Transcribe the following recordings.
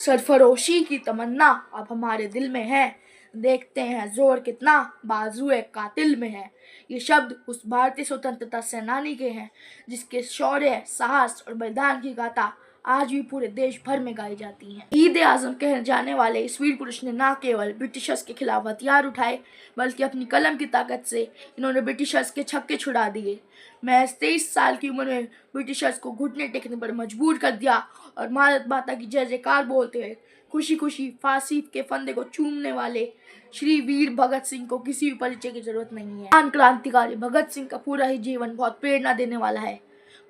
सरफरोशी की तमन्ना अब हमारे दिल में है, देखते हैं जोर कितना बाजुए कातिल में है। ये शब्द उस भारतीय स्वतंत्रता सेनानी के हैं जिसके शौर्य, साहस और बलिदान की गाथा आज भी पूरे देश भर में गाई जाती है। ईद आजम कहे जाने वाले इस वीर पुरुष ने न केवल ब्रिटिशर्स के खिलाफ हथियार उठाए, बल्कि अपनी कलम की ताकत से इन्होंने ब्रिटिशर्स के छक्के छुड़ा दिए। महज 23 साल की उम्र में ब्रिटिशर्स को घुटने टेकने पर मजबूर कर दिया और भारत माता की जय जयकार बोलते हुए खुशी खुशी फांसी के फंदे को चूमने वाले श्री वीर भगत सिंह को किसी भी परिचय की जरूरत नहीं है। महान क्रांतिकारी भगत सिंह का पूरा ही जीवन बहुत प्रेरणा देने वाला है।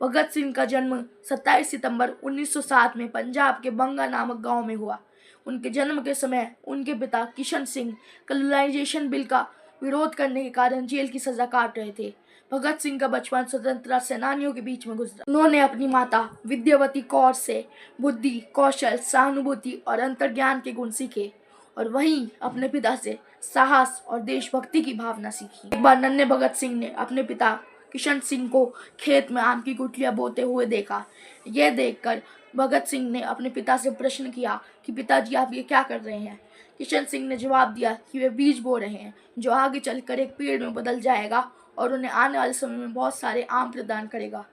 भगत सिंह का जन्म 27 सितंबर 1907 में पंजाब के बंगा नामक गांव में हुआ। उनके जन्म के समय उनके पिता किशन सिंह कॉलोनाइजेशन बिल का विरोध करने के कारण जेल की सजा काट रहे थे। भगत सिंह का बचपन स्वतंत्रता सेनानियों के बीच में गुजरा। उन्होंने अपनी माता विद्यावती कौर से बुद्धि, कौशल, सहानुभूति और अंतर्ज्ञान के गुण सीखे और वहीं अपने पिता से साहस और देशभक्ति की भावना सीखी। एक बार नन्हे भगत सिंह ने अपने पिता किशन सिंह को खेत में आम की गुठलियां बोते हुए देखा। यह देखकर भगत सिंह ने अपने पिता से प्रश्न किया कि पिताजी आप ये क्या कर रहे हैं। किशन सिंह ने जवाब दिया कि वे बीज बो रहे हैं जो आगे चलकर एक पेड़ में बदल जाएगा और उन्हें आने वाले समय में बहुत सारे आम प्रदान करेगा।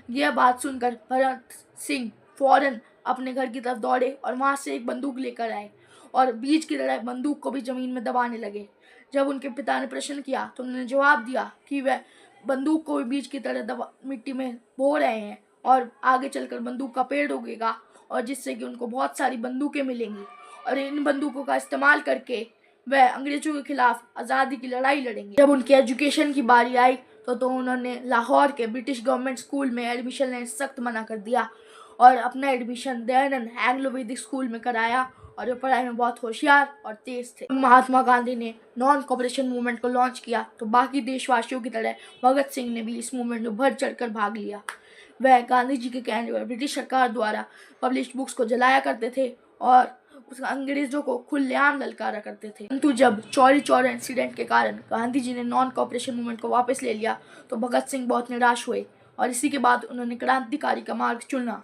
यह बात सुनकर भगत सिंह फौरन अपने घर की तरफ दौड़े और वहां से एक बंदूक लेकर आए और बीज की तरह बंदूक को भी जमीन में दबाने लगे। जब उनके पिता ने प्रश्न किया तो उन्होंने जवाब दिया कि वह बंदूक को भी बीज की तरह मिट्टी में बो रहे हैं और आगे चलकर बंदूक का पेड़ उगेगा और जिससे कि उनको बहुत सारी बंदूकें मिलेंगी और इन बंदूकों का इस्तेमाल करके वह अंग्रेजों के खिलाफ आज़ादी की लड़ाई लड़ेंगे। जब उनकी एजुकेशन की बारी आई तो उन्होंने लाहौर के ब्रिटिश गवर्नमेंट स्कूल में एडमिशन लेने से सख्त मना कर दिया और अपना एडमिशन दयानंद एंग्लो वैदिक स्कूल में कराया और वे पढ़ाई में बहुत होशियार और तेज थे। महात्मा गांधी ने नॉन कॉपरेशन मूवमेंट को लॉन्च किया तो बाकी देशवासियों की तरह भगत सिंह ने भी इस मूवमेंट में बढ़ चढ़कर भाग लिया। वह गांधी जी के कहने पर ब्रिटिश सरकार द्वारा पब्लिश बुक्स को जलाया करते थे और अंग्रेजों को खुलेआम ललकारा करते थे। परंतु जब चौरी चौरा इंसिडेंट के कारण गांधी जी ने नॉन कॉपरेशन मूवमेंट को वापस ले लिया तो भगत सिंह बहुत निराश हुए और इसी के बाद उन्होंने क्रांतिकारी का मार्ग चुना।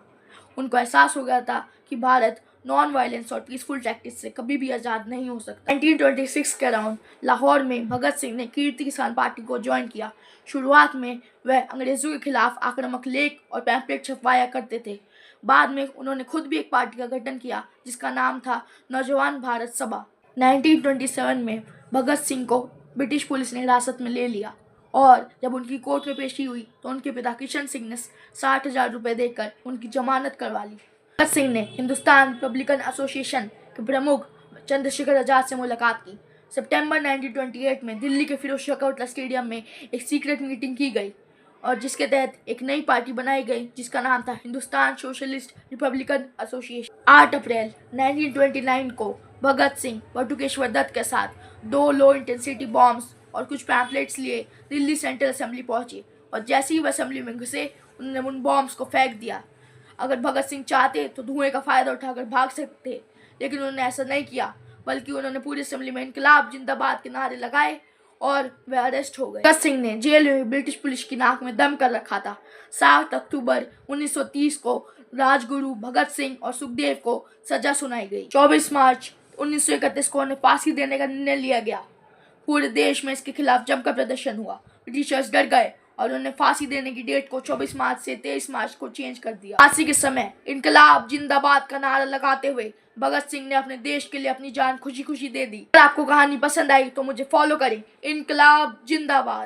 उनको एहसास हो गया था कि भारत नॉन वायलेंस और पीसफुल टैक्टिक्स से कभी भी आज़ाद नहीं हो सकता। 1926 के अराउंड लाहौर में भगत सिंह ने कीर्ति किसान पार्टी को ज्वाइन किया। शुरुआत में वह अंग्रेजों के खिलाफ आक्रामक लेख और पैम्पलेट छपवाया करते थे। बाद में उन्होंने खुद भी एक पार्टी का गठन किया जिसका नाम था नौजवान भारत सभा। 1927 में भगत सिंह को ब्रिटिश पुलिस ने हिरासत में ले लिया और जब उनकी कोर्ट में पेशी हुई तो उनके पिता किशन सिंह ने 60,000 रुपये देकर उनकी जमानत करवा ली। भगत सिंह ने हिंदुस्तान रिपब्लिकन एसोसिएशन के प्रमुख चंद्रशेखर आजाद से मुलाकात की। सितंबर 1928 में दिल्ली के फिरोज शाह कोटला स्टेडियम में एक सीक्रेट मीटिंग की गई और जिसके तहत एक नई पार्टी बनाई गई जिसका नाम था हिंदुस्तान सोशलिस्ट रिपब्लिकन एसोसिएशन। 8 अप्रैल 1929 को भगत सिंह बटुकेश्वर दत्त के साथ 2 लो इंटेंसिटी बॉम्ब्स और कुछ पैम्पलेट्स लिए दिल्ली सेंट्रल असेंबली पहुंचे और जैसे ही वह असेंबली में घुसे उन्होंने उन बॉम्ब्स को फेंक दिया। अगर भगत सिंह चाहते तो धुएं का फायदा उठाकर भाग सकते, लेकिन उन्होंने ऐसा नहीं किया, बल्कि उन्होंने पूरी असेंबली में इनकलाब जिंदाबाद के नारे लगाए और वे अरेस्ट हो गए। भगत सिंह ने जेल में ब्रिटिश पुलिस की नाक में दम कर रखा था। 7 अक्टूबर 1930 को राजगुरु भगत सिंह और सुखदेव को सजा सुनाई गई। 24 मार्च 1931 को उन्हें फांसी देने का निर्णय लिया गया। पूरे देश में इसके खिलाफ जमकर प्रदर्शन हुआ। ब्रिटिशर्स डर गए और उन्होंने फांसी देने की डेट को 24 मार्च से 23 मार्च को चेंज कर दिया। फांसी के समय इनकलाब जिंदाबाद का नारा लगाते हुए भगत सिंह ने अपने देश के लिए अपनी जान खुशी खुशी दे दी। अगर आपको कहानी पसंद आई तो मुझे फॉलो करें। इनकलाब जिंदाबाद।